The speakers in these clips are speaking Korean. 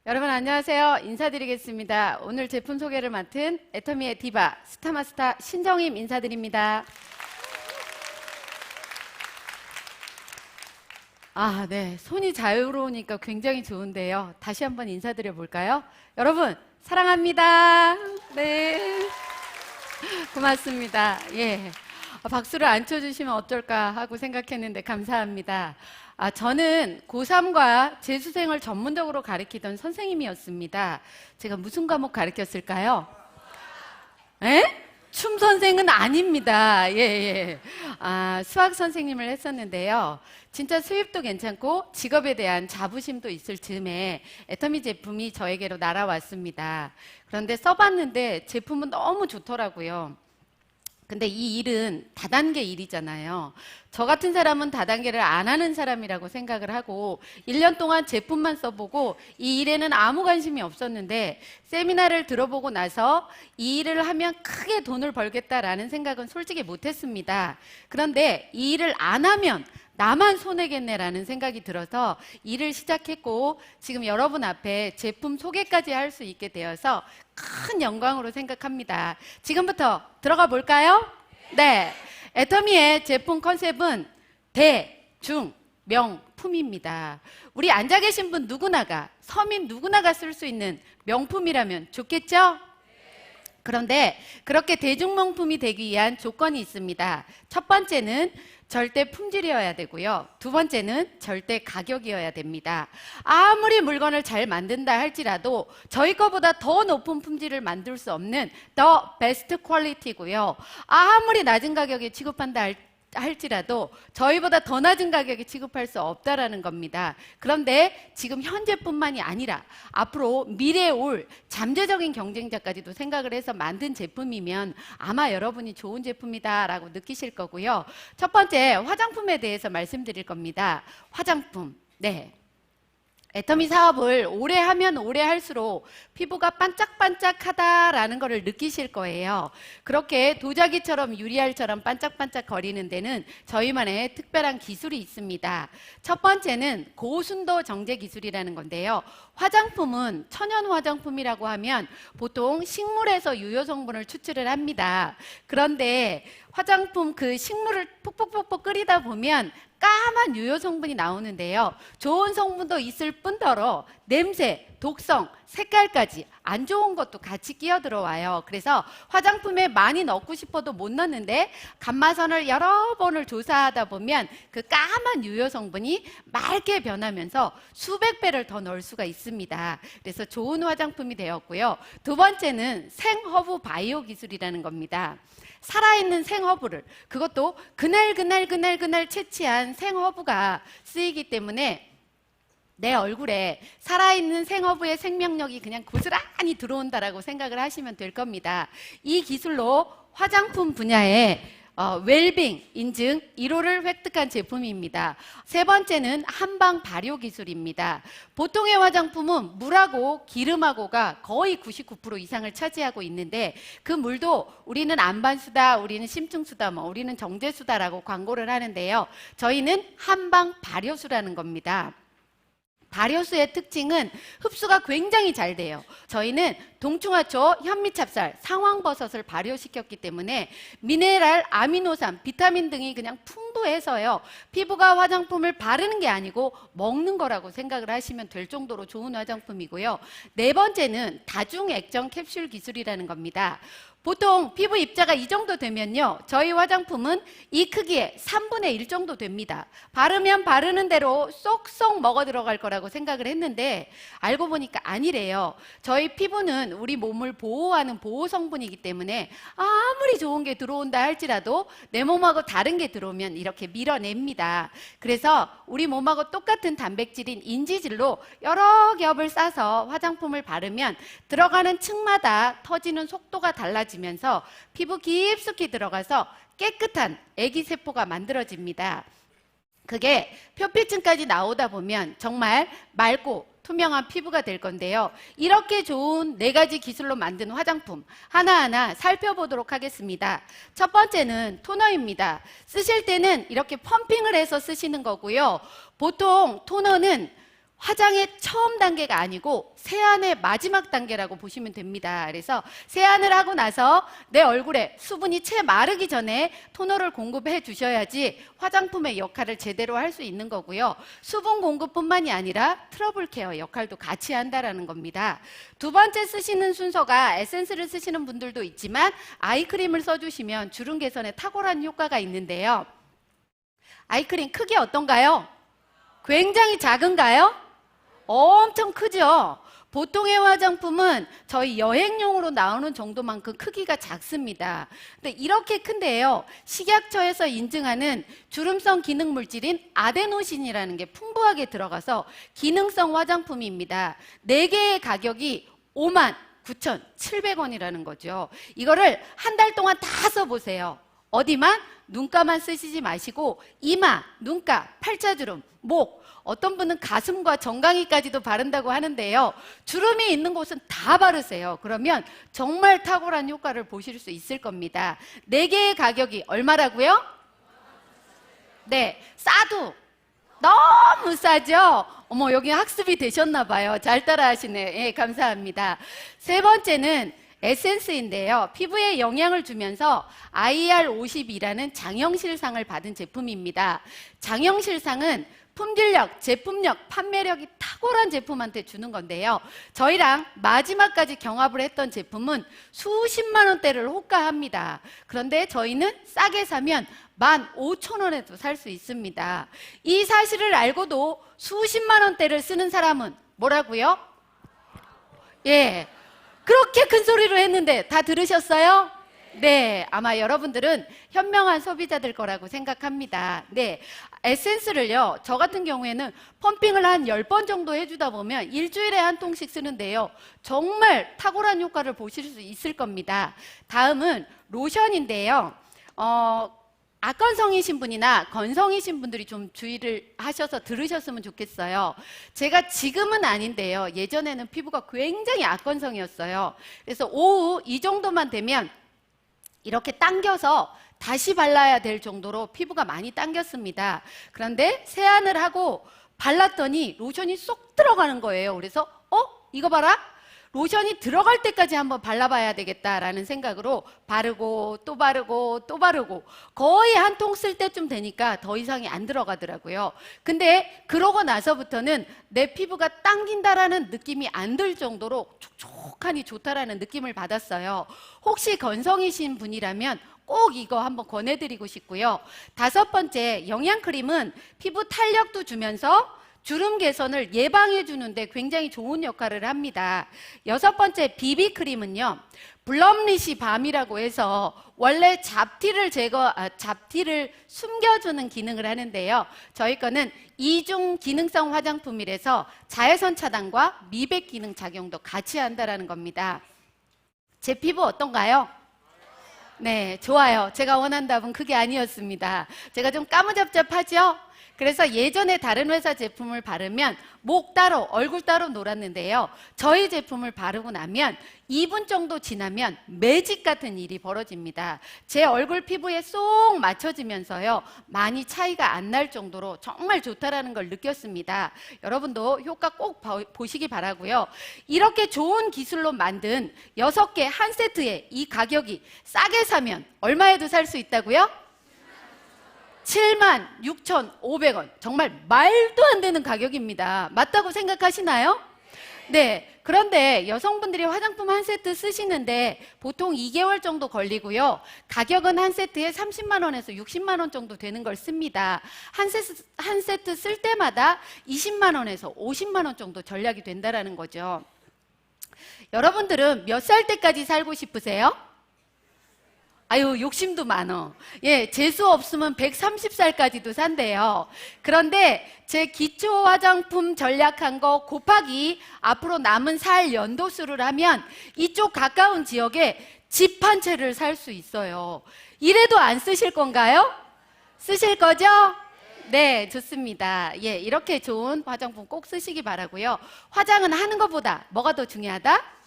여러분 안녕하세요. 인사드리겠습니다. 오늘 제품 소개를 맡은 애터미의 디바 스타마스터 신정임 인사드립니다. 네. 손이 자유로우니까 굉장히 좋은데요. 다시 한번 인사드려 볼까요? 여러분 사랑합니다. 네. 고맙습니다. 예. 박수를 안 쳐주시면 어떨까 하고 생각했는데 감사합니다. 저는 고3과 재수생을 전문적으로 가르치던 선생님이었습니다. 제가 무슨 과목 가르쳤을까요? 에? 춤 선생은 아닙니다. 예. 수학 선생님을 했었는데요. 진짜 수입도 괜찮고 직업에 대한 자부심도 있을 즈음에 애터미 제품이 저에게로 날아왔습니다. 그런데 써봤는데 제품은 너무 좋더라고요. 근데 이 일은 다단계 일이잖아요. 저 같은 사람은 다단계를 안 하는 사람이라고 생각을 하고 1년 동안 제품만 써보고 이 일에는 아무 관심이 없었는데 세미나를 들어보고 나서 이 일을 하면 크게 돈을 벌겠다라는 생각은 솔직히 못했습니다. 그런데 이 일을 안 하면 나만 손해겠네라는 생각이 들어서 일을 시작했고 지금 여러분 앞에 제품 소개까지 할 수 있게 되어서 큰 영광으로 생각합니다. 지금부터 들어가 볼까요? 네. 애터미의 제품 컨셉은 대, 중, 명품입니다. 우리 앉아 계신 분 누구나가, 서민 누구나가 쓸 수 있는 명품이라면 좋겠죠? 그런데 그렇게 대중명품이 되기 위한 조건이 있습니다. 첫 번째는 절대 품질이어야 되고요. 두 번째는 절대 가격이어야 됩니다. 아무리 물건을 잘 만든다 할지라도 저희 거보다 더 높은 품질을 만들 수 없는 the best quality고요. 아무리 낮은 가격에 취급한다 할지라도 저희보다 더 낮은 가격에 취급할 수 없다라는 겁니다. 그런데 지금 현재뿐만이 아니라 앞으로 미래에 올 잠재적인 경쟁자까지도 생각을 해서 만든 제품이면 아마 여러분이 좋은 제품이다라고 느끼실 거고요. 첫 번째 화장품에 대해서 말씀드릴 겁니다. 화장품. 네. 애터미 사업을 오래 하면 오래 할수록 피부가 반짝반짝하다라는 것을 느끼실 거예요. 그렇게 도자기처럼 유리알처럼 반짝반짝 거리는 데는 저희만의 특별한 기술이 있습니다. 첫 번째는 고순도 정제 기술이라는 건데요. 화장품은 천연 화장품이라고 하면 보통 식물에서 유효 성분을 추출을 합니다. 그런데 화장품 그 식물을 푹푹푹푹 끓이다 보면 까만 유효 성분이 나오는데요. 좋은 성분도 있을 뿐더러 냄새, 독성, 색깔까지 안 좋은 것도 같이 끼어 들어와요. 그래서 화장품에 많이 넣고 싶어도 못 넣는데 감마선을 여러 번을 조사하다 보면 그 까만 유효 성분이 맑게 변하면서 수백 배를 더 넣을 수가 있습니다. 그래서 좋은 화장품이 되었고요. 두 번째는 생허브 바이오 기술이라는 겁니다. 살아있는 생허브를, 그것도 그날 채취한 생허브가 쓰이기 때문에 내 얼굴에 살아있는 생허브의 생명력이 그냥 고스란히 들어온다라고 생각을 하시면 될 겁니다. 이 기술로 화장품 분야에 웰빙 인증 1호를 획득한 제품입니다. 세 번째는 한방 발효 기술입니다. 보통의 화장품은 물하고 기름하고가 거의 99% 이상을 차지하고 있는데 그 물도 우리는 안반수다, 우리는 심층수다, 우리는 정제수다라고 광고를 하는데요. 저희는 한방 발효수라는 겁니다. 발효수의 특징은 흡수가 굉장히 잘 돼요. 저희는 동충하초, 현미찹쌀, 상황버섯을 발효시켰기 때문에 미네랄, 아미노산, 비타민 등이 그냥 풍부해서요. 피부가 화장품을 바르는 게 아니고 먹는 거라고 생각을 하시면 될 정도로 좋은 화장품이고요. 네 번째는 다중액정 캡슐 기술이라는 겁니다. 보통 피부 입자가 이 정도 되면요. 저희 화장품은 이 크기에 3분의 1 정도 됩니다. 바르면 바르는 대로 쏙쏙 먹어 들어갈 거라고 생각을 했는데 알고 보니까 아니래요. 저희 피부는 우리 몸을 보호하는 보호 성분이기 때문에 아무리 좋은 게 들어온다 할지라도 내 몸하고 다른 게 들어오면 이렇게 밀어냅니다. 그래서 우리 몸하고 똑같은 단백질인 인지질로 여러 겹을 싸서 화장품을 바르면 들어가는 층마다 터지는 속도가 달라집니다. 면서 피부 깊숙이 들어가서 깨끗한 애기세포가 만들어집니다. 그게 표피층까지 나오다 보면 정말 맑고 투명한 피부가 될 건데요. 이렇게 좋은 4가지 기술로 만든 화장품 하나하나 살펴보도록 하겠습니다. 첫 번째는 토너입니다. 쓰실 때는 이렇게 펌핑을 해서 쓰시는 거고요. 보통 토너는 화장의 처음 단계가 아니고 세안의 마지막 단계라고 보시면 됩니다. 그래서 세안을 하고 나서 내 얼굴에 수분이 채 마르기 전에 토너를 공급해 주셔야지 화장품의 역할을 제대로 할 수 있는 거고요. 수분 공급뿐만이 아니라 트러블 케어 역할도 같이 한다라는 겁니다. 두 번째 쓰시는 순서가 에센스를 쓰시는 분들도 있지만 아이크림을 써주시면 주름 개선에 탁월한 효과가 있는데요. 아이크림 크기 어떤가요? 굉장히 작은가요? 엄청 크죠? 보통의 화장품은 저희 여행용으로 나오는 정도만큼 크기가 작습니다. 근데 이렇게 큰데요, 식약처에서 인증하는 주름성 기능 물질인 아데노신이라는 게 풍부하게 들어가서 기능성 화장품입니다. 4개의 가격이 59,700원이라는 거죠. 이거를 한 달 동안 다 써보세요. 어디만? 눈가만 쓰시지 마시고 이마, 눈가, 팔자주름, 목, 어떤 분은 가슴과 정강이까지도 바른다고 하는데요. 주름이 있는 곳은 다 바르세요. 그러면 정말 탁월한 효과를 보실 수 있을 겁니다. 4개의 가격이 얼마라고요? 네, 싸도 너무 싸죠? 어머, 여기 학습이 되셨나 봐요. 잘 따라하시네. 예, 감사합니다. 세 번째는 에센스인데요. 피부에 영향을 주면서 IR50이라는 장영실상을 받은 제품입니다. 장영실상은 품질력, 제품력, 판매력이 탁월한 제품한테 주는 건데요. 저희랑 마지막까지 경합을 했던 제품은 수십만 원대를 호가합니다. 그런데 저희는 싸게 사면 15,000원에도 살 수 있습니다. 이 사실을 알고도 수십만 원대를 쓰는 사람은 뭐라고요? 예, 그렇게 큰 소리로 했는데 다 들으셨어요? 네, 아마 여러분들은 현명한 소비자들 거라고 생각합니다. 네, 에센스를요, 저 같은 경우에는 펌핑을 한 10번 정도 해주다 보면 일주일에 한 통씩 쓰는데요, 정말 탁월한 효과를 보실 수 있을 겁니다. 다음은 로션인데요. 악건성이신 분이나 건성이신 분들이 좀 주의를 하셔서 들으셨으면 좋겠어요. 제가 지금은 아닌데요, 예전에는 피부가 굉장히 악건성이었어요. 그래서 오후 이 정도만 되면 이렇게 당겨서 다시 발라야 될 정도로 피부가 많이 당겼습니다. 그런데 세안을 하고 발랐더니 로션이 쏙 들어가는 거예요. 그래서 이거 봐라, 로션이 들어갈 때까지 한번 발라봐야 되겠다라는 생각으로 바르고 또 바르고 또 바르고 거의 한 통 쓸 때쯤 되니까 더 이상이 안 들어가더라고요. 근데 그러고 나서부터는 내 피부가 당긴다라는 느낌이 안 들 정도로 촉촉하니 좋다라는 느낌을 받았어요. 혹시 건성이신 분이라면 꼭 이거 한번 권해드리고 싶고요. 5번째, 영양크림은 피부 탄력도 주면서 주름 개선을 예방해 주는데 굉장히 좋은 역할을 합니다. 6번째, 비비크림은요, 블럼리시 밤이라고 해서 원래 잡티를 잡티를 숨겨주는 기능을 하는데요. 저희 거는 이중 기능성 화장품이라서 자외선 차단과 미백 기능 작용도 같이 한다라는 겁니다. 제 피부 어떤가요? 네, 좋아요. 제가 원한 답은 그게 아니었습니다. 제가 좀 까무잡잡하죠? 그래서 예전에 다른 회사 제품을 바르면 목 따로, 얼굴 따로 놀았는데요. 저희 제품을 바르고 나면 2분 정도 지나면 매직 같은 일이 벌어집니다. 제 얼굴 피부에 쏙 맞춰지면서요, 많이 차이가 안 날 정도로 정말 좋다라는 걸 느꼈습니다. 여러분도 효과 꼭 보시기 바라고요. 이렇게 좋은 기술로 만든 6개 한 세트에 이 가격이 싸게 사면 얼마에도 살 수 있다고요? 76,500원. 정말 말도 안 되는 가격입니다. 맞다고 생각하시나요? 네. 그런데 여성분들이 화장품 한 세트 쓰시는데 보통 2개월 정도 걸리고요. 가격은 한 세트에 30만 원에서 60만 원 정도 되는 걸 씁니다. 한 세트 쓸 때마다 20만 원에서 50만 원 정도 절약이 된다라는 거죠. 여러분들은 몇 살 때까지 살고 싶으세요? 아유, 욕심도 많어. 예, 재수 없으면 130살까지도 산대요. 그런데 제 기초 화장품 전략한 거 곱하기 앞으로 남은 살 연도수를 하면 이쪽 가까운 지역에 집 한 채를 살 수 있어요. 이래도 안 쓰실 건가요? 쓰실 거죠? 네, 좋습니다. 예, 이렇게 좋은 화장품 꼭 쓰시기 바라고요. 화장은 하는 것보다 뭐가 더 중요하다?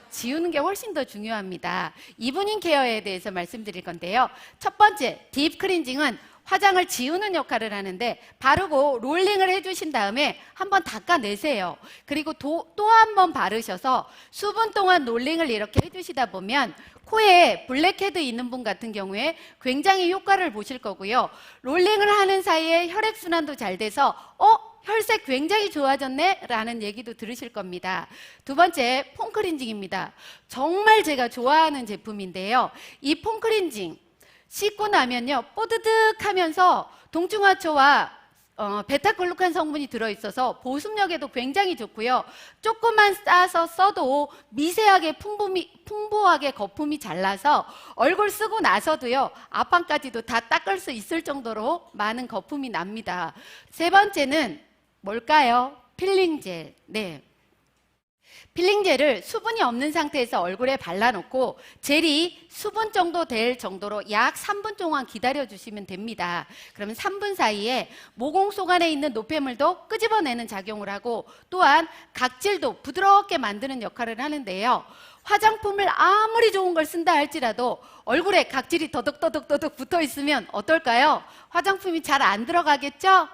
지우는 게 훨씬 더 중요합니다. 이브닝 케어에 대해서 말씀드릴 건데요. 첫 번째, 딥 클렌징은 화장을 지우는 역할을 하는데 바르고 롤링을 해주신 다음에 한번 닦아내세요. 그리고 또 한 번 바르셔서 수분 동안 롤링을 이렇게 해주시다 보면 코에 블랙헤드 있는 분 같은 경우에 굉장히 효과를 보실 거고요. 롤링을 하는 사이에 혈액순환도 잘 돼서 혈색 굉장히 좋아졌네 라는 얘기도 들으실 겁니다. 두 번째, 폼클렌징입니다. 정말 제가 좋아하는 제품인데요. 이 폼클렌징 씻고 나면요 뽀드득 하면서 동중화초와 베타글루칸 성분이 들어있어서 보습력에도 굉장히 좋고요. 조금만 싸서 써도 미세하게 풍부하게 거품이 잘 나서 얼굴 쓰고 나서도요 앞판까지도 다 닦을 수 있을 정도로 많은 거품이 납니다. 세 번째는 뭘까요? 필링젤. 네. 필링젤을 수분이 없는 상태에서 얼굴에 발라놓고 젤이 수분 정도 될 정도로 약 3분 동안 기다려주시면 됩니다. 그러면 3분 사이에 모공 속 안에 있는 노폐물도 끄집어내는 작용을 하고 또한 각질도 부드럽게 만드는 역할을 하는데요. 화장품을 아무리 좋은 걸 쓴다 할지라도 얼굴에 각질이 더덕더덕 붙어 있으면 어떨까요? 화장품이 잘 안 들어가겠죠?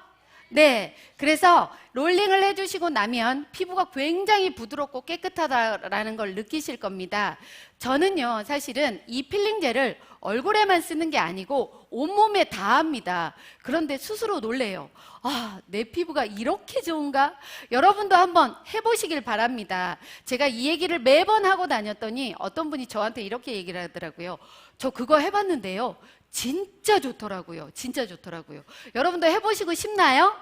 네, 그래서 롤링을 해주시고 나면 피부가 굉장히 부드럽고 깨끗하다라는 걸 느끼실 겁니다. 저는요 사실은 이 필링젤을 얼굴에만 쓰는 게 아니고 온몸에 다 합니다. 그런데 스스로 놀래요. 내 피부가 이렇게 좋은가? 여러분도 한번 해보시길 바랍니다. 제가 이 얘기를 매번 하고 다녔더니 어떤 분이 저한테 이렇게 얘기를 하더라고요. 저 그거 해봤는데요 진짜 좋더라고요. 진짜 좋더라고요. 여러분도 해보시고 싶나요?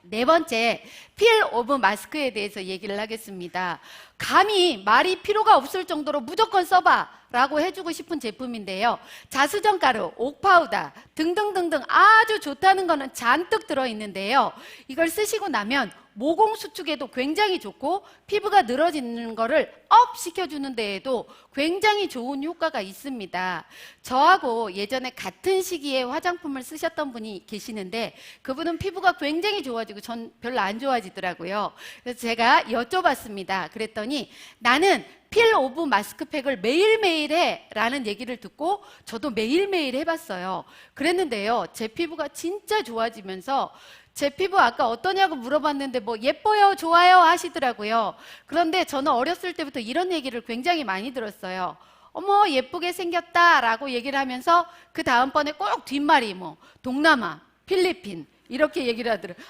네 번째, 필 오브 마스크에 대해서 얘기를 하겠습니다. 감히 말이 필요가 없을 정도로 무조건 써봐 라고 해주고 싶은 제품인데요. 자수정가루, 옥파우더 등등등등 아주 좋다는 거는 잔뜩 들어있는데요. 이걸 쓰시고 나면 모공 수축에도 굉장히 좋고 피부가 늘어지는 거를 업 시켜주는 데에도 굉장히 좋은 효과가 있습니다. 저하고 예전에 같은 시기에 화장품을 쓰셨던 분이 계시는데 그분은 피부가 굉장히 좋아지고 전 별로 안 좋아지더라고요. 그래서 제가 여쭤봤습니다. 그랬더니 나는 필 오브 마스크팩을 매일매일 해 라는 얘기를 듣고 저도 매일매일 해봤어요. 그랬는데요 제 피부가 진짜 좋아지면서 제 피부 아까 어떠냐고 물어봤는데 뭐 예뻐요 좋아요 하시더라고요. 그런데 저는 어렸을 때부터 이런 얘기를 굉장히 많이 들었어요. 어머 예쁘게 생겼다 라고 얘기를 하면서 그 다음번에 꼭 뒷말이 뭐 동남아, 필리핀 이렇게 얘기를 하더라고요.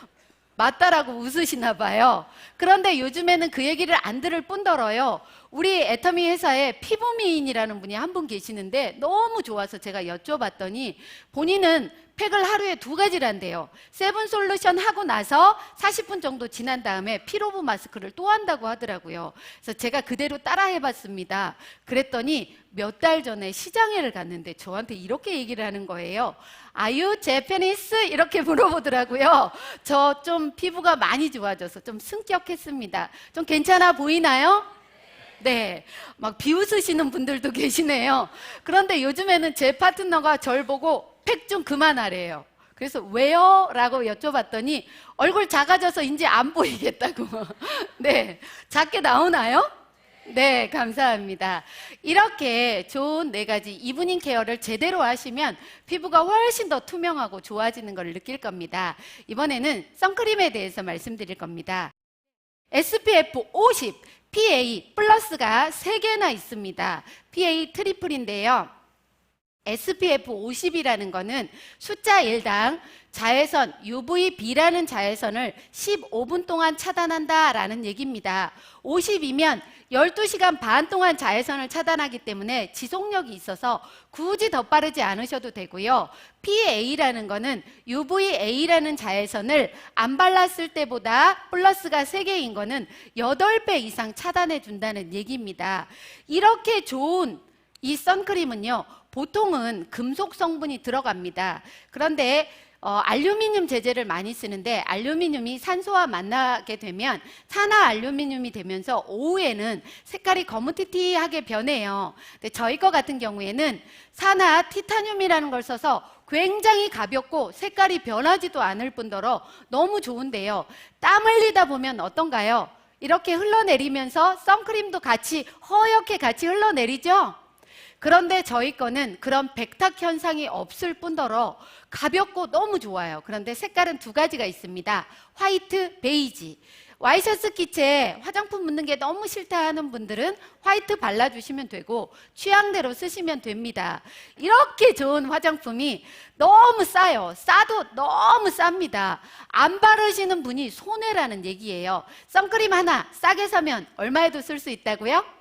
맞다라고 웃으시나 봐요. 그런데 요즘에는 그 얘기를 안 들을 뿐더러요 우리 애터미 회사에 피부미인이라는 분이 한 분 계시는데 너무 좋아서 제가 여쭤봤더니 본인은 팩을 하루에 2가지를 한대요. 세븐 솔루션 하고 나서 40분 정도 지난 다음에 필 오브 마스크를 또 한다고 하더라고요. 그래서 제가 그대로 따라 해봤습니다. 그랬더니 몇 달 전에 시장회를 갔는데 저한테 이렇게 얘기를 하는 거예요. Are you Japanese? 이렇게 물어보더라고요. 저 좀 피부가 많이 좋아져서 좀 승격했습니다. 좀 괜찮아 보이나요? 네, 막 비웃으시는 분들도 계시네요. 그런데 요즘에는 제 파트너가 절 보고 팩 좀 그만하래요. 그래서 왜요? 라고 여쭤봤더니 얼굴 작아져서 이제 안 보이겠다고. 네, 작게 나오나요? 네, 감사합니다. 이렇게 좋은 4가지 이브닝 케어를 제대로 하시면 피부가 훨씬 더 투명하고 좋아지는 걸 느낄 겁니다. 이번에는 선크림에 대해서 말씀드릴 겁니다. SPF 50, PA 플러스가 3개나 있습니다. PA 트리플인데요. SPF 50이라는 거는 숫자 1당 자외선 UVB라는 자외선을 15분 동안 차단한다라는 얘기입니다. 50이면 12시간 반 동안 자외선을 차단하기 때문에 지속력이 있어서 굳이 더 빠르지 않으셔도 되고요. PA라는 거는 UVA라는 자외선을 안 발랐을 때보다 플러스가 3개인 거는 8배 이상 차단해 준다는 얘기입니다. 이렇게 좋은 이 선크림은요. 보통은 금속 성분이 들어갑니다. 그런데 알루미늄 제제를 많이 쓰는데 알루미늄이 산소와 만나게 되면 산화 알루미늄이 되면서 오후에는 색깔이 거무튀튀하게 변해요. 근데 저희 거 같은 경우에는 산화 티타늄이라는 걸 써서 굉장히 가볍고 색깔이 변하지도 않을 뿐더러 너무 좋은데요. 땀 흘리다 보면 어떤가요? 이렇게 흘러내리면서 선크림도 같이 허옇게 같이 흘러내리죠? 그런데 저희 거는 그런 백탁 현상이 없을 뿐더러 가볍고 너무 좋아요. 그런데 색깔은 두 가지가 있습니다. 화이트, 베이지. 와이셔츠 기체에 화장품 묻는 게 너무 싫다 하는 분들은 화이트 발라주시면 되고 취향대로 쓰시면 됩니다. 이렇게 좋은 화장품이 너무 싸요. 싸도 너무 쌉니다. 안 바르시는 분이 손해라는 얘기예요. 선크림 하나 싸게 사면 얼마에도 쓸 수 있다고요?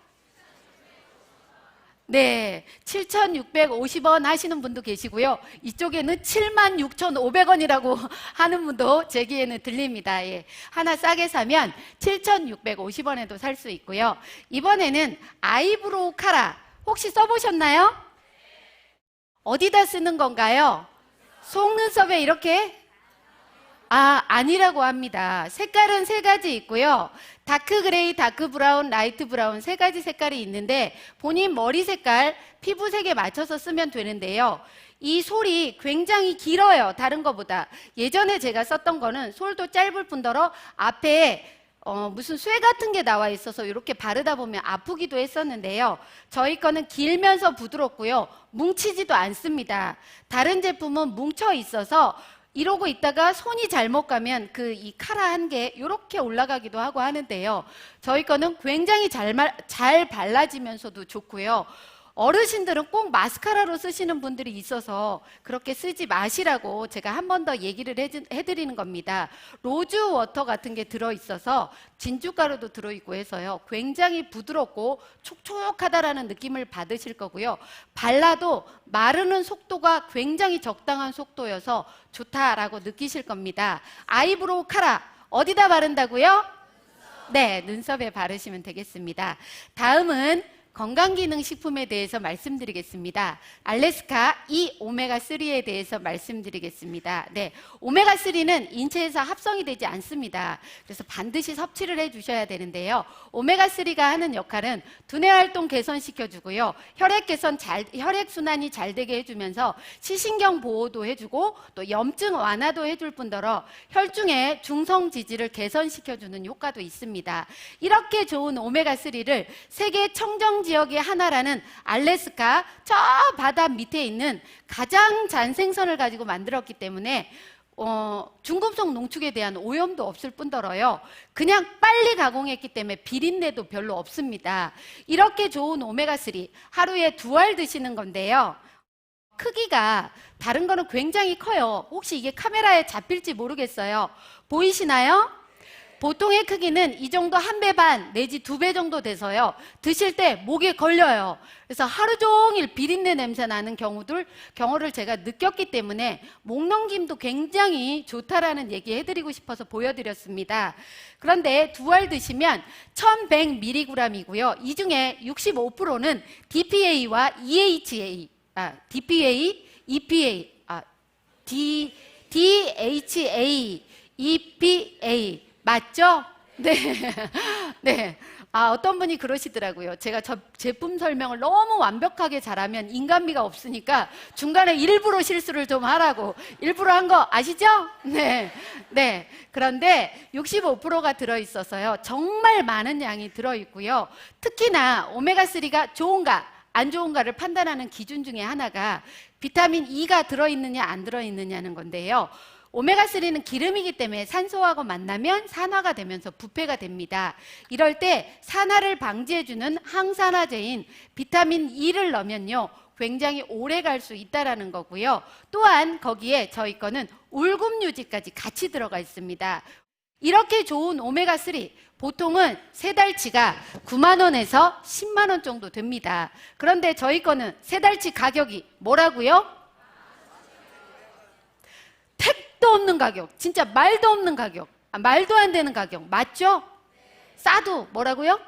네, 7,650원 하시는 분도 계시고요. 이쪽에는 76,500원이라고 하는 분도 제 귀에는 들립니다. 예. 하나 싸게 사면 7,650원에도 살 수 있고요. 이번에는 아이브로우 카라 혹시 써보셨나요? 어디다 쓰는 건가요? 속눈썹에 이렇게? 아니라고 합니다. 색깔은 세 가지 있고요. 다크 그레이, 다크 브라운, 라이트 브라운 세 가지 색깔이 있는데 본인 머리 색깔, 피부색에 맞춰서 쓰면 되는데요. 이 솔이 굉장히 길어요. 다른 것보다. 예전에 제가 썼던 거는 솔도 짧을 뿐더러 앞에 무슨 쇠 같은 게 나와 있어서 이렇게 바르다 보면 아프기도 했었는데요. 저희 거는 길면서 부드럽고요. 뭉치지도 않습니다. 다른 제품은 뭉쳐 있어서 이러고 있다가 손이 잘못 가면 이 카라 한 개 이렇게 올라가기도 하고 하는데요. 저희 거는 굉장히 잘 발라지면서도 좋고요. 어르신들은 꼭 마스카라로 쓰시는 분들이 있어서 그렇게 쓰지 마시라고 제가 한 번 더 얘기를 해드리는 겁니다. 로즈 워터 같은 게 들어있어서 진주가루도 들어있고 해서요. 굉장히 부드럽고 촉촉하다라는 느낌을 받으실 거고요. 발라도 마르는 속도가 굉장히 적당한 속도여서 좋다라고 느끼실 겁니다. 아이브로우 카라 어디다 바른다고요? 네, 눈썹에 바르시면 되겠습니다. 다음은 건강기능식품에 대해서 말씀드리겠습니다. 알래스카 이 오메가3에 대해서 말씀드리겠습니다. 네, 오메가3는 인체에서 합성이 되지 않습니다. 그래서 반드시 섭취를 해주셔야 되는데요. 오메가3가 하는 역할은 두뇌 활동 개선시켜주고요. 혈액순환이 잘 되게 해주면서 시신경 보호도 해주고 또 염증 완화도 해줄 뿐더러 혈중의 중성 지질을 개선시켜주는 효과도 있습니다. 이렇게 좋은 오메가3를 세계 청정 지역의 하나라는 알래스카 저 바다 밑에 있는 가장 잔생선을 가지고 만들었기 때문에 중금속 농축에 대한 오염도 없을 뿐더러요. 그냥 빨리 가공했기 때문에 비린내도 별로 없습니다. 이렇게 좋은 오메가3 하루에 2알 드시는 건데요. 크기가 다른 거는 굉장히 커요. 혹시 이게 카메라에 잡힐지 모르겠어요. 보이시나요? 보통의 크기는 이 정도 1배 반 내지 2배 정도 돼서요. 드실 때 목에 걸려요. 그래서 하루 종일 비린내 냄새 나는 경우를 제가 느꼈기 때문에 목 넘김도 굉장히 좋다라는 얘기 해드리고 싶어서 보여드렸습니다. 그런데 2알 드시면 1100mg이고요. 이 중에 65%는 DPA와 EHA, DPA, EPA, DHA, EPA 맞죠? 네. 네. 어떤 분이 그러시더라고요. 제가 저 제품 설명을 너무 완벽하게 잘하면 인간미가 없으니까 중간에 일부러 실수를 좀 하라고. 일부러 한 거 아시죠? 네. 네. 그런데 65%가 들어있어서요. 정말 많은 양이 들어있고요. 특히나 오메가3가 좋은가, 안 좋은가를 판단하는 기준 중에 하나가 비타민 E가 들어있느냐, 안 들어있느냐는 건데요. 오메가3는 기름이기 때문에 산소하고 만나면 산화가 되면서 부패가 됩니다. 이럴 때 산화를 방지해주는 항산화제인 비타민 E를 넣으면요. 굉장히 오래 갈 수 있다는 거고요. 또한 거기에 저희 거는 울금유지까지 같이 들어가 있습니다. 이렇게 좋은 오메가3 보통은 세 달치가 9만 원에서 10만 원 정도 됩니다. 그런데 저희 거는 세 달치 가격이 뭐라고요? 택도 없는 가격, 진짜 말도 없는 가격, 말도 안 되는 가격, 맞죠? 싸도 뭐라고요?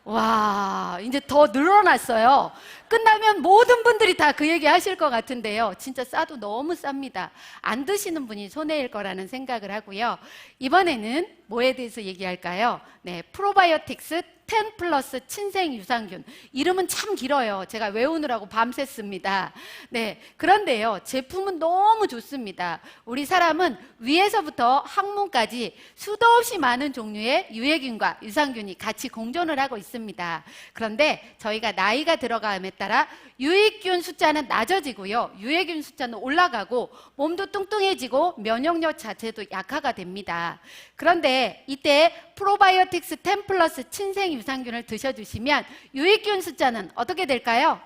와, 이제 더 늘어났어요. 끝나면 모든 분들이 다 그 얘기 하실 것 같은데요. 진짜 싸도 너무 쌉니다. 안 드시는 분이 손해일 거라는 생각을 하고요. 이번에는 뭐에 대해서 얘기할까요? 네, 프로바이오틱스 10 플러스 친생 유산균. 이름은 참 길어요. 제가 외우느라고 밤샜습니다. 네, 그런데요, 제품은 너무 좋습니다. 우리 사람은 위에서부터 항문까지 수도 없이 많은 종류의 유해균과 유산균이 같이 공존을 하고 있습니다. 그런데 저희가 나이가 들어감에 따라 유익균 숫자는 낮아지고요, 유해균 숫자는 올라가고 몸도 뚱뚱해지고 면역력 자체도 약화가 됩니다. 그런데 이때 프로바이오틱스 10 플러스 친생 유산균을 드셔주시면 유익균 숫자는 어떻게 될까요?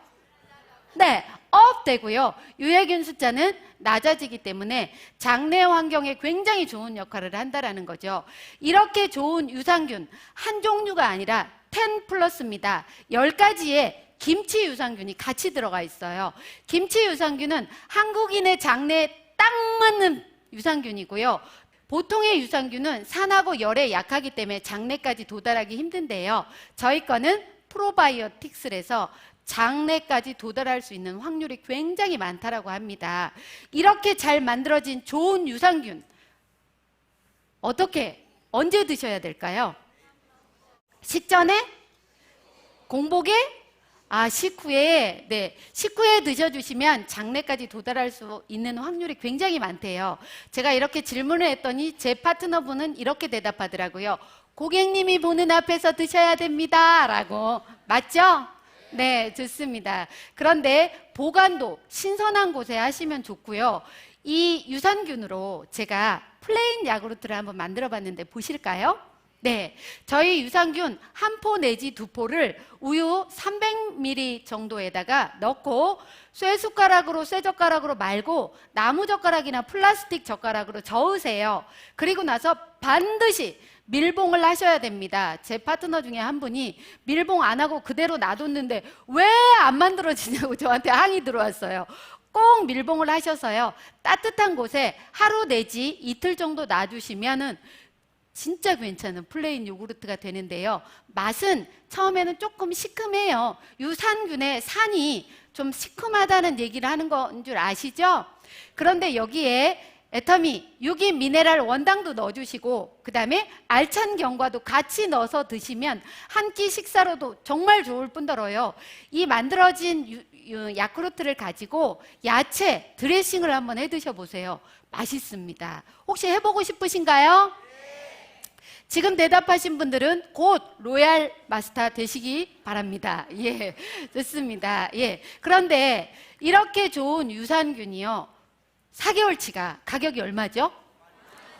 네, 업 되고요, 유해균 숫자는 낮아지기 때문에 장내 환경에 굉장히 좋은 역할을 한다는 거죠. 이렇게 좋은 유산균 한 종류가 아니라 10 플러스입니다. 10가지의 김치 유산균이 같이 들어가 있어요. 김치 유산균은 한국인의 장내에 딱 맞는 유산균이고요. 보통의 유산균은 산하고 열에 약하기 때문에 장내까지 도달하기 힘든데요, 저희 거는 프로바이오틱스라서 장내까지 도달할 수 있는 확률이 굉장히 많다고 합니다. 이렇게 잘 만들어진 좋은 유산균, 언제 드셔야 될까요? 식전에? 공복에? 식후에, 네, 식후에 드셔주시면 장내까지 도달할 수 있는 확률이 굉장히 많대요. 제가 이렇게 질문을 했더니 제 파트너분은 이렇게 대답하더라고요. 고객님이 보는 앞에서 드셔야 됩니다 라고. 맞죠? 네, 좋습니다. 그런데 보관도 신선한 곳에 하시면 좋고요. 이 유산균으로 제가 플레인 야구르트를 한번 만들어 봤는데 보실까요? 네, 저희 유산균 한 포 내지 두 포를 우유 300ml 정도에다가 넣고 쇠숟가락으로, 쇠젓가락으로 말고 나무젓가락이나 플라스틱 젓가락으로 저으세요. 그리고 나서 반드시 밀봉을 하셔야 됩니다. 제 파트너 중에 한 분이 밀봉 안 하고 그대로 놔뒀는데 왜 안 만들어지냐고 저한테 항의 들어왔어요. 꼭 밀봉을 하셔서요, 따뜻한 곳에 하루 내지 이틀 정도 놔두시면은 진짜 괜찮은 플레인 요구르트가 되는데요, 맛은 처음에는 조금 시큼해요. 유산균의 산이 좀 시큼하다는 얘기를 하는 건 줄 아시죠? 그런데 여기에 애터미, 유기 미네랄 원당도 넣어주시고 그 다음에 알찬 견과도 같이 넣어서 드시면 한 끼 식사로도 정말 좋을 뿐더러요, 이 만들어진 야쿠르트를 가지고 야채 드레싱을 한번 해 드셔보세요. 맛있습니다. 혹시 해보고 싶으신가요? 지금 대답하신 분들은 곧 로얄 마스터 되시기 바랍니다. 예, 좋습니다. 예, 그런데 이렇게 좋은 유산균이요, 4개월치가 가격이 얼마죠?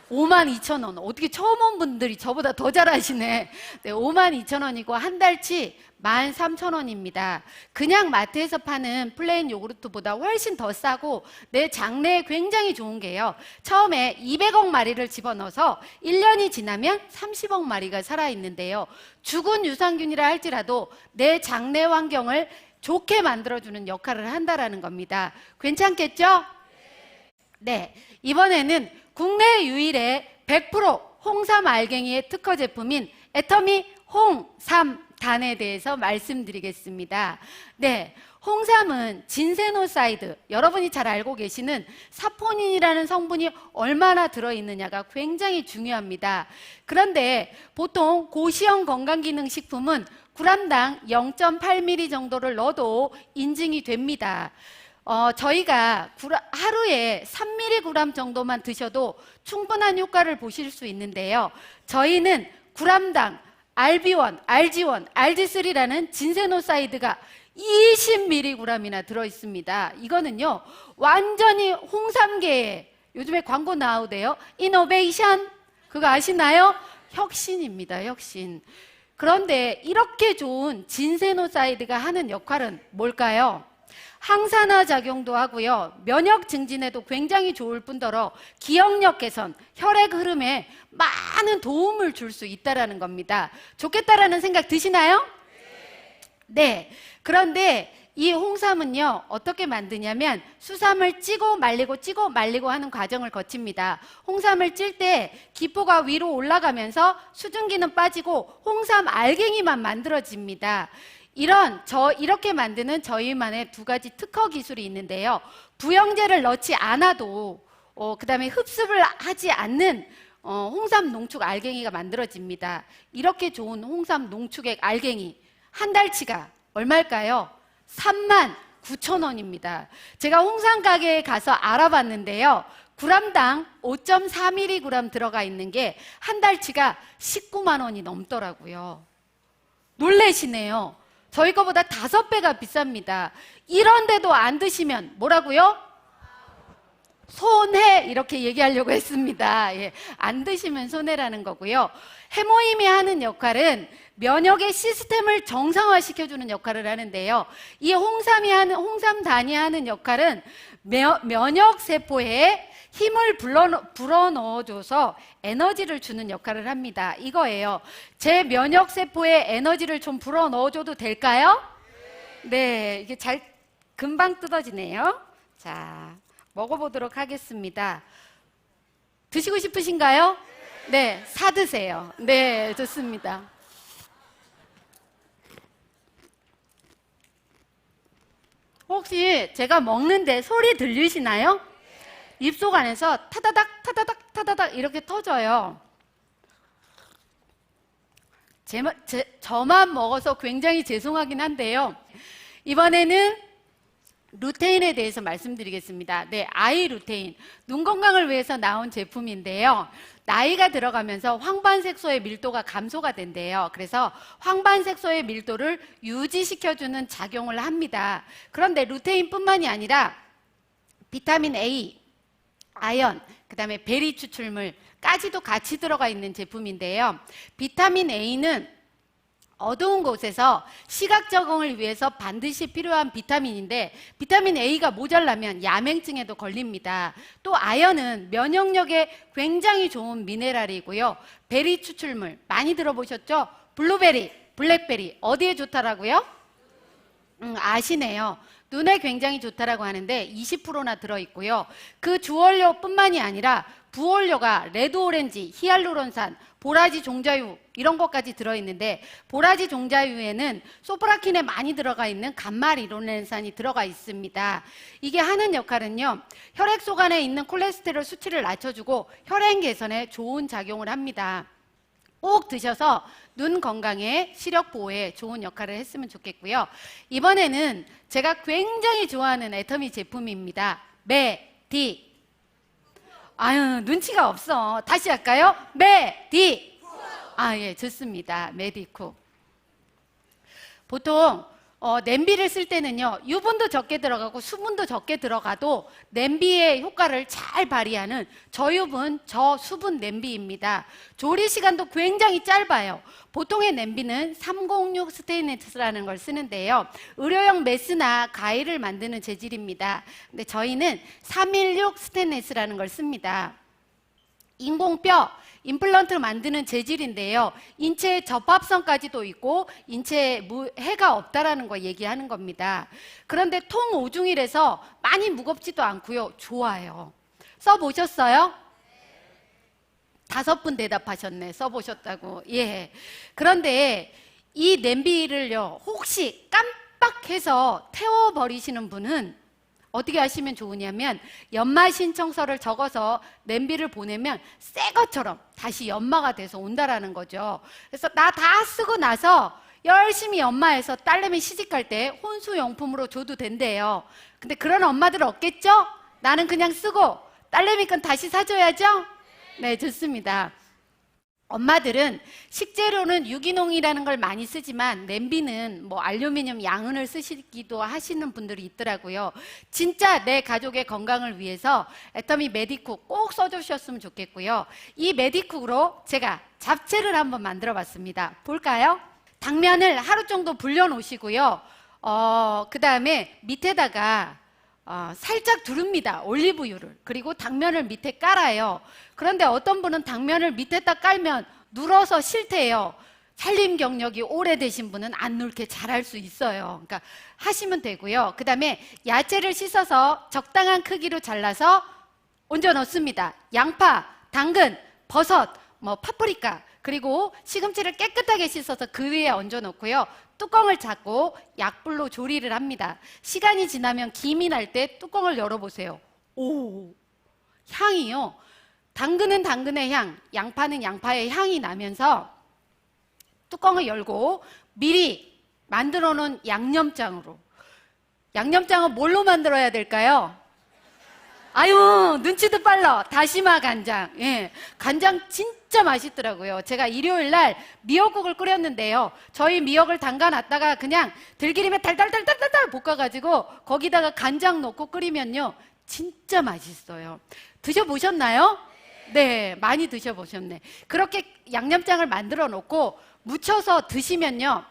52,000원. 어떻게 처음 온 분들이 저보다 더 잘하시네. 네, 52,000원이고 한 달치 13,000원입니다. 그냥 마트에서 파는 플레인 요구르트보다 훨씬 더 싸고 내 장내에 굉장히 좋은 게요, 처음에 200억 마리를 집어넣어서 1년이 지나면 30억 마리가 살아있는데요, 죽은 유산균이라 할지라도 내 장내 환경을 좋게 만들어주는 역할을 한다는 겁니다. 괜찮겠죠? 네, 이번에는 국내 유일의 100% 홍삼 알갱이의 특허 제품인 애터미 홍삼단에 대해서 말씀드리겠습니다. 네, 홍삼은 진세노사이드, 여러분이 잘 알고 계시는 사포닌이라는 성분이 얼마나 들어있느냐가 굉장히 중요합니다. 그런데 보통 고시형 건강기능식품은 g당 0.8ml 정도를 넣어도 인증이 됩니다. 저희가 하루에 3mg 정도만 드셔도 충분한 효과를 보실 수 있는데요, 저희는 g당 RB1, RG1, RG3라는 진세노사이드가 20mg이나 들어있습니다. 이거는요, 완전히 홍삼계에 요즘에 광고 나오대요. 이노베이션, 그거 아시나요? 혁신입니다, 혁신. 그런데 이렇게 좋은 진세노사이드가 하는 역할은 뭘까요? 항산화 작용도 하고요, 면역 증진에도 굉장히 좋을 뿐더러 기억력 개선, 혈액 흐름에 많은 도움을 줄 수 있다는 겁니다. 좋겠다라는 생각 드시나요? 네. 그런데 이 홍삼은요, 어떻게 만드냐면 수삼을 찌고 말리고 하는 과정을 거칩니다. 홍삼을 찔 때 기포가 위로 올라가면서 수증기는 빠지고 홍삼 알갱이만 만들어집니다. 이렇게 만드는 저희만의 두 가지 특허 기술이 있는데요, 부영제를 넣지 않아도 그 다음에 흡습을 하지 않는 홍삼 농축 알갱이가 만들어집니다. 이렇게 좋은 홍삼 농축액 알갱이 한 달치가 얼마일까요? 39,000원입니다. 제가 홍삼 가게에 가서 알아봤는데요. g당 5.4mg 들어가 있는 게 한 달치가 19만 원이 넘더라고요. 놀래시네요. 저희 거보다 5배가 비쌉니다. 이런데도 안 드시면 뭐라고요? 손해 이렇게 얘기하려고 했습니다. 예, 안 드시면 손해라는 거고요. 해모임이 하는 역할은 면역의 시스템을 정상화시켜주는 역할을 하는데요. 이 홍삼단이 하는 역할은 면역세포에 힘을 불어넣어줘서 에너지를 주는 역할을 합니다. 이거예요. 제 면역세포에 에너지를 좀 불어넣어줘도 될까요? 네, 이게 금방 뜯어지네요. 자, 먹어보도록 하겠습니다. 드시고 싶으신가요? 네, 사드세요. 네, 좋습니다. 혹시 제가 먹는데 소리 들리시나요? 입속 안에서 타다닥 타다닥 타다닥 이렇게 터져요. 저만 먹어서 굉장히 죄송하긴 한데요. 이번에는 루테인에 대해서 말씀드리겠습니다. 네, 아이 루테인. 눈 건강을 위해서 나온 제품인데요. 나이가 들어가면서 황반색소의 밀도가 감소가 된대요. 그래서 황반색소의 밀도를 유지시켜주는 작용을 합니다. 그런데 루테인뿐만이 아니라 비타민 A, 아연, 그 다음에 베리 추출물까지도 같이 들어가 있는 제품인데요. 비타민 A는 어두운 곳에서 시각 적응을 위해서 반드시 필요한 비타민인데 비타민 A가 모자라면 야맹증에도 걸립니다. 또 아연은 면역력에 굉장히 좋은 미네랄이고요. 베리 추출물 많이 들어보셨죠? 블루베리, 블랙베리 어디에 좋다라고요? 아시네요. 눈에 굉장히 좋다라고 하는데 20%나 들어있고요. 그 주원료뿐만이 아니라 부원료가 레드오렌지, 히알루론산, 보라지 종자유 이런 것까지 들어있는데 보라지 종자유에는 소프라킨에 많이 들어가 있는 감마리노렌산이 들어가 있습니다. 이게 하는 역할은요. 혈액속 안에 있는 콜레스테롤 수치를 낮춰주고 혈행 개선에 좋은 작용을 합니다. 꼭 드셔서 눈 건강에 시력 보호에 좋은 역할을 했으면 좋겠고요. 이번에는 제가 굉장히 좋아하는 애터미 제품입니다. 메디. 아유, 눈치가 없어. 다시 할까요? 메디. 아, 예, 좋습니다. 메디쿠. 보통 냄비를 쓸 때는요, 유분도 적게 들어가고 수분도 적게 들어가도 냄비의 효과를 잘 발휘하는 저유분, 저수분 냄비입니다. 조리 시간도 굉장히 짧아요. 보통의 냄비는 306 스테인리스라는 걸 쓰는데요. 의료용 메스나 가위를 만드는 재질입니다. 근데 저희는 316 스테인리스라는 걸 씁니다. 인공뼈, 임플란트를 만드는 재질인데요. 인체에 접합성까지도 있고 인체에 해가 없다라는 거 얘기하는 겁니다. 그런데 통오중이라서 많이 무겁지도 않고요. 좋아요. 써보셨어요? 5분 대답하셨네. 써보셨다고. 예. 그런데 이 냄비를요. 혹시 깜빡해서 태워버리시는 분은 어떻게 하시면 좋으냐면 연마 신청서를 적어서 냄비를 보내면 새 것처럼 다시 연마가 돼서 온다라는 거죠. 그래서 나 다 쓰고 나서 열심히 연마해서 딸내미 시집갈 때 혼수용품으로 줘도 된대요. 근데 그런 엄마들 없겠죠? 나는 그냥 쓰고 딸내미 건 다시 사줘야죠? 네, 좋습니다. 엄마들은 식재료는 유기농이라는 걸 많이 쓰지만 냄비는 뭐 알루미늄 양은을 쓰시기도 하시는 분들이 있더라고요. 진짜 내 가족의 건강을 위해서 애터미 메디쿡 꼭 써주셨으면 좋겠고요. 이 메디쿡으로 제가 잡채를 한번 만들어 봤습니다. 볼까요? 당면을 하루 정도 불려 놓으시고요. 그 다음에 밑에다가 살짝 두릅니다. 올리브유를. 그리고 당면을 밑에 깔아요. 그런데 어떤 분은 당면을 밑에다 깔면 눌어서 싫대요. 살림 경력이 오래되신 분은 안 눌게 잘할 수 있어요. 그러니까 하시면 되고요. 그 다음에 야채를 씻어서 적당한 크기로 잘라서 얹어 넣습니다. 양파, 당근, 버섯, 파프리카, 그리고 시금치를 깨끗하게 씻어서 그 위에 얹어 놓고요. 뚜껑을 잡고 약불로 조리를 합니다. 시간이 지나면 김이 날 때 뚜껑을 열어보세요. 오, 향이요. 당근은 당근의 향, 양파는 양파의 향이 나면서 뚜껑을 열고 미리 만들어 놓은 양념장으로, 양념장은 뭘로 만들어야 될까요? 아유, 눈치도 빨라. 다시마 간장. 예, 간장 진짜 맛있더라고요. 제가 일요일 날 미역국을 끓였는데요. 저희 미역을 담가놨다가 그냥 들기름에 달달달달달달 볶아가지고 거기다가 간장 넣고 끓이면요, 진짜 맛있어요. 드셔보셨나요? 네, 많이 드셔보셨네. 그렇게 양념장을 만들어 놓고 무쳐서 드시면요,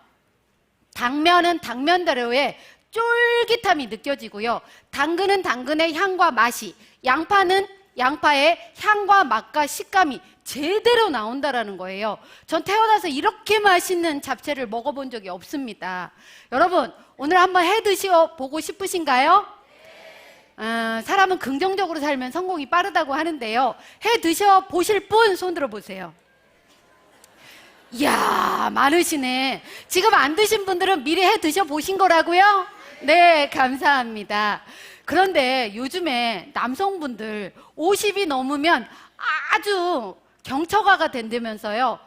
당면은 당면대로의 쫄깃함이 느껴지고요. 당근은 당근의 향과 맛이, 양파는 양파의 향과 맛과 식감이 제대로 나온다라는 거예요. 전 태어나서 이렇게 맛있는 잡채를 먹어본 적이 없습니다. 여러분, 오늘 한번 해 드셔보고 싶으신가요? 사람은 긍정적으로 살면 성공이 빠르다고 하는데요. 해 드셔보실 분 손 들어보세요. 이야, 많으시네. 지금 안 드신 분들은 미리 해 드셔보신 거라고요? 네, 감사합니다. 그런데 요즘에 남성분들 50이 넘으면 아주 경처가가 된다면서요,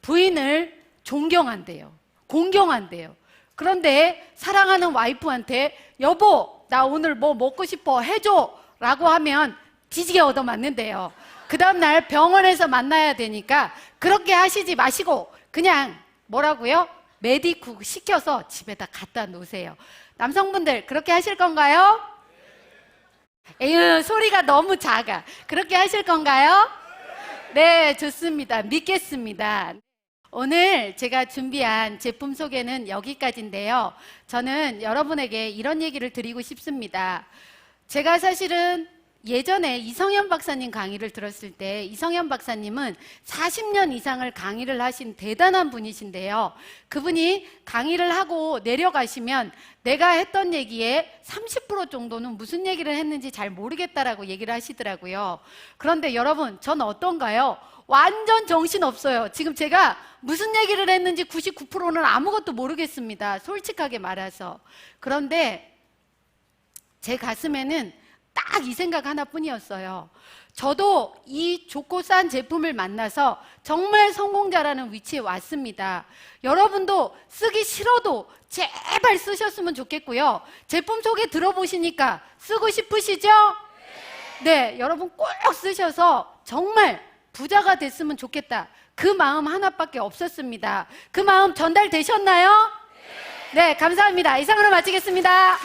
부인을 존경한대요. 공경한대요. 그런데 사랑하는 와이프한테 여보, 나 오늘 뭐 먹고 싶어 해줘 라고 하면 뒤지게 얻어맞는데요. 그 다음날 병원에서 만나야 되니까 그렇게 하시지 마시고 그냥 뭐라고요? 메디쿡 시켜서 집에다 갖다 놓으세요. 남성분들 그렇게 하실 건가요? 에휴, 소리가 너무 작아. 그렇게 하실 건가요? 네, 좋습니다. 믿겠습니다. 오늘 제가 준비한 제품 소개는 여기까지인데요. 저는 여러분에게 이런 얘기를 드리고 싶습니다. 제가 사실은 예전에 이성현 박사님 강의를 들었을 때, 이성현 박사님은 40년 이상을 강의를 하신 대단한 분이신데요. 그분이 강의를 하고 내려가시면 내가 했던 얘기에 30% 정도는 무슨 얘기를 했는지 잘 모르겠다라고 얘기를 하시더라고요. 그런데 여러분, 전 어떤가요? 완전 정신없어요. 지금 제가 무슨 얘기를 했는지 99%는 아무것도 모르겠습니다. 솔직하게 말해서. 그런데 제 가슴에는 딱 이 생각 하나뿐이었어요. 저도 이 좋고 싼 제품을 만나서 정말 성공자라는 위치에 왔습니다. 여러분도 쓰기 싫어도 제발 쓰셨으면 좋겠고요. 제품 소개 들어보시니까 쓰고 싶으시죠? 네, 여러분 꼭 쓰셔서 정말 부자가 됐으면 좋겠다. 그 마음 하나밖에 없었습니다. 그 마음 전달되셨나요? 네, 감사합니다. 이상으로 마치겠습니다.